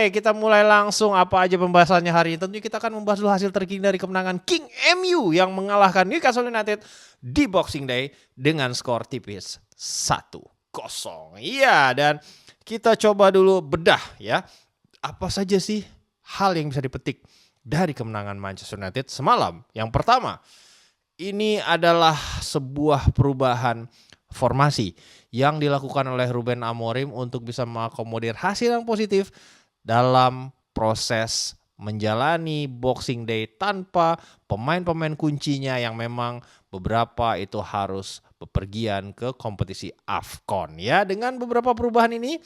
Oke, kita mulai langsung apa aja pembahasannya hari ini. Tentunya kita akan membahas dulu hasil terkini dari kemenangan King MU yang mengalahkan Newcastle United di Boxing Day dengan skor tipis 1-0. Iya, dan kita coba dulu bedah ya. Apa saja sih hal yang bisa dipetik dari kemenangan Manchester United semalam? Yang pertama, ini adalah sebuah perubahan formasi yang dilakukan oleh Ruben Amorim untuk bisa mengakomodir hasil yang positif dalam proses menjalani Boxing Day tanpa pemain-pemain kuncinya yang memang beberapa itu harus bepergian ke kompetisi AFCON. Ya, dengan beberapa perubahan ini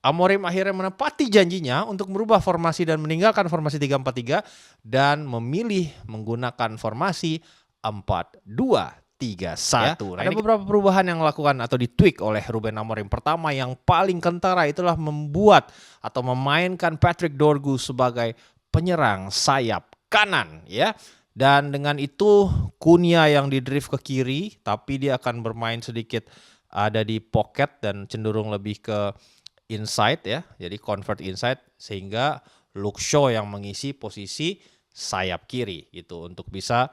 Amorim akhirnya menepati janjinya untuk merubah formasi dan meninggalkan formasi 3-4-3 dan memilih menggunakan formasi 4-2-3-1. Ya, ada beberapa perubahan yang dilakukan atau ditweak oleh Ruben Amorim. Pertama, yang paling kentara itulah membuat atau memainkan Patrick Dorgu sebagai penyerang sayap kanan, ya. Dan dengan itu Cunha yang didrift ke kiri, tapi dia akan bermain sedikit ada di pocket dan cenderung lebih ke inside ya. Jadi convert inside sehingga Luke Shaw yang mengisi posisi sayap kiri gitu untuk bisa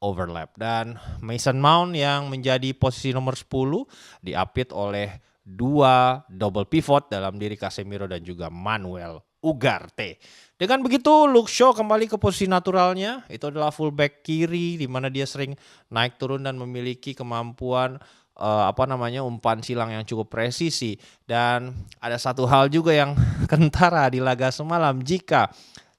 overlap, dan Mason Mount yang menjadi posisi nomor 10 diapit oleh dua double pivot dalam diri Casemiro dan juga Manuel Ugarte. Dengan begitu Luke Shaw kembali ke posisi naturalnya, itu adalah fullback kiri di mana dia sering naik turun dan memiliki kemampuan umpan silang yang cukup presisi. Dan ada satu hal juga yang kentara di laga semalam, jika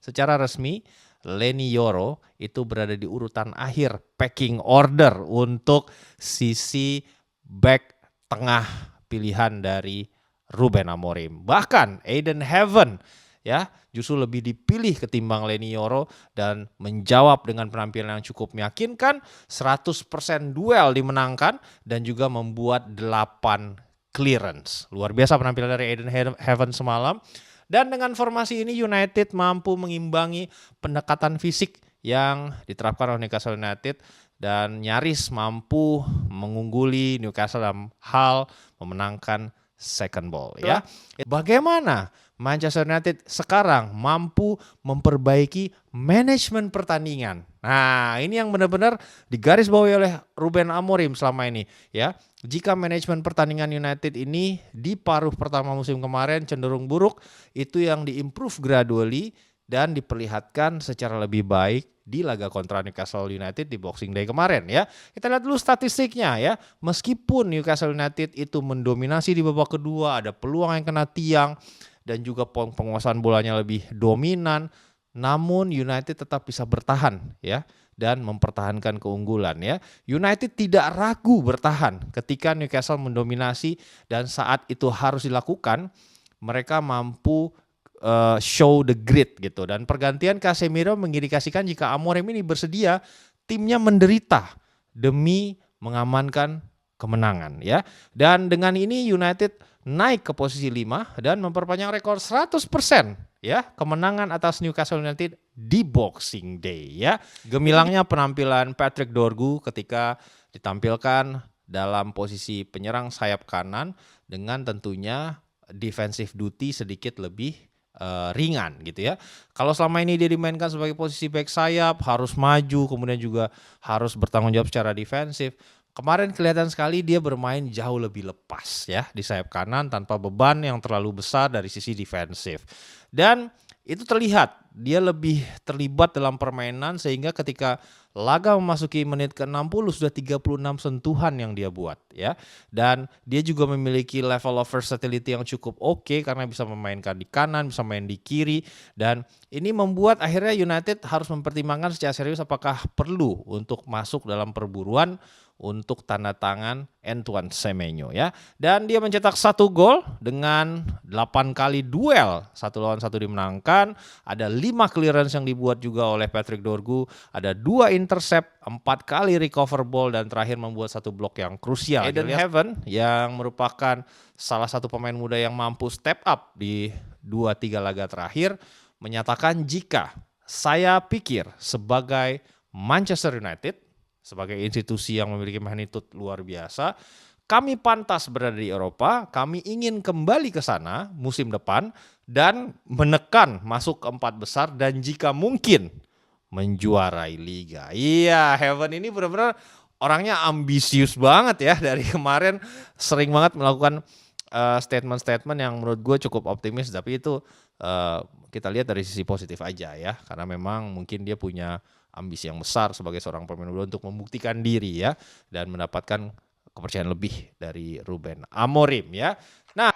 secara resmi Leny Yoro itu berada di urutan akhir pecking order untuk sisi back tengah pilihan dari Ruben Amorim. Bahkan Aiden Heaven ya justru lebih dipilih ketimbang Leny Yoro dan menjawab dengan penampilan yang cukup meyakinkan, 100% duel dimenangkan dan juga membuat 8 clearance. Luar biasa penampilan dari Aiden Heaven semalam. Dan dengan formasi ini United mampu mengimbangi pendekatan fisik yang diterapkan oleh Newcastle United dan nyaris mampu mengungguli Newcastle dalam hal memenangkan second ball ya. Bagaimana Manchester United sekarang mampu memperbaiki manajemen pertandingan? Nah, ini yang benar-benar digarisbawahi oleh Ruben Amorim selama ini ya. Jika manajemen pertandingan United ini di paruh pertama musim kemarin cenderung buruk, itu yang diimprove gradually dan diperlihatkan secara lebih baik di laga kontra Newcastle United di Boxing Day kemarin ya. Kita lihat dulu statistiknya ya. Meskipun Newcastle United itu mendominasi di babak kedua, ada peluang yang kena tiang dan juga penguasaan bolanya lebih dominan, namun United tetap bisa bertahan ya dan mempertahankan keunggulan ya. United tidak ragu bertahan ketika Newcastle mendominasi, dan saat itu harus dilakukan mereka mampu show the grit gitu. Dan pergantian Casemiro mengindikasikan jika Amorim ini bersedia timnya menderita demi mengamankan kemenangan ya. Dan dengan ini United naik ke posisi 5 dan memperpanjang rekor 100% ya kemenangan atas Newcastle United di Boxing Day ya. Gemilangnya penampilan Patrick Dorgu ketika ditampilkan dalam posisi penyerang sayap kanan dengan tentunya defensive duty sedikit lebih ringan gitu ya. Kalau selama ini dia dimainkan sebagai posisi back sayap, harus maju, kemudian juga harus bertanggung jawab secara defensif. Kemarin kelihatan sekali dia bermain jauh lebih lepas ya di sayap kanan tanpa beban yang terlalu besar dari sisi defensif. Dan itu terlihat dia lebih terlibat dalam permainan sehingga ketika laga memasuki menit ke-60 sudah 36 sentuhan yang dia buat ya. Dan dia juga memiliki level of versatility yang cukup oke karena bisa memainkan di kanan, bisa main di kiri, dan ini membuat akhirnya United harus mempertimbangkan secara serius apakah perlu untuk masuk dalam perburuan untuk tanda tangan Antoine Semenyo ya. Dan dia mencetak 1 gol dengan 8 kali duel 1 lawan 1 dimenangkan, ada 5 clearance yang dibuat juga oleh Patrick Dorgu, ada 2 intercept, 4 kali recover ball, dan terakhir membuat 1 blok yang krusial. Aiden Heaven yang merupakan salah satu pemain muda yang mampu step up di 2-3 laga terakhir menyatakan, jika saya pikir sebagai Manchester United, sebagai institusi yang memiliki magnitude luar biasa, kami pantas berada di Eropa, kami ingin kembali ke sana musim depan dan menekan masuk ke 4 besar dan jika mungkin menjuarai liga. Iya, Heaven ini benar-benar orangnya ambisius banget ya, dari kemarin sering banget melakukan statement-statement yang menurut gue cukup optimis, tapi itu kita lihat dari sisi positif aja ya, karena memang mungkin dia punya ambisi yang besar sebagai seorang pemain muda untuk membuktikan diri ya dan mendapatkan kepercayaan lebih dari Ruben Amorim ya. Nah,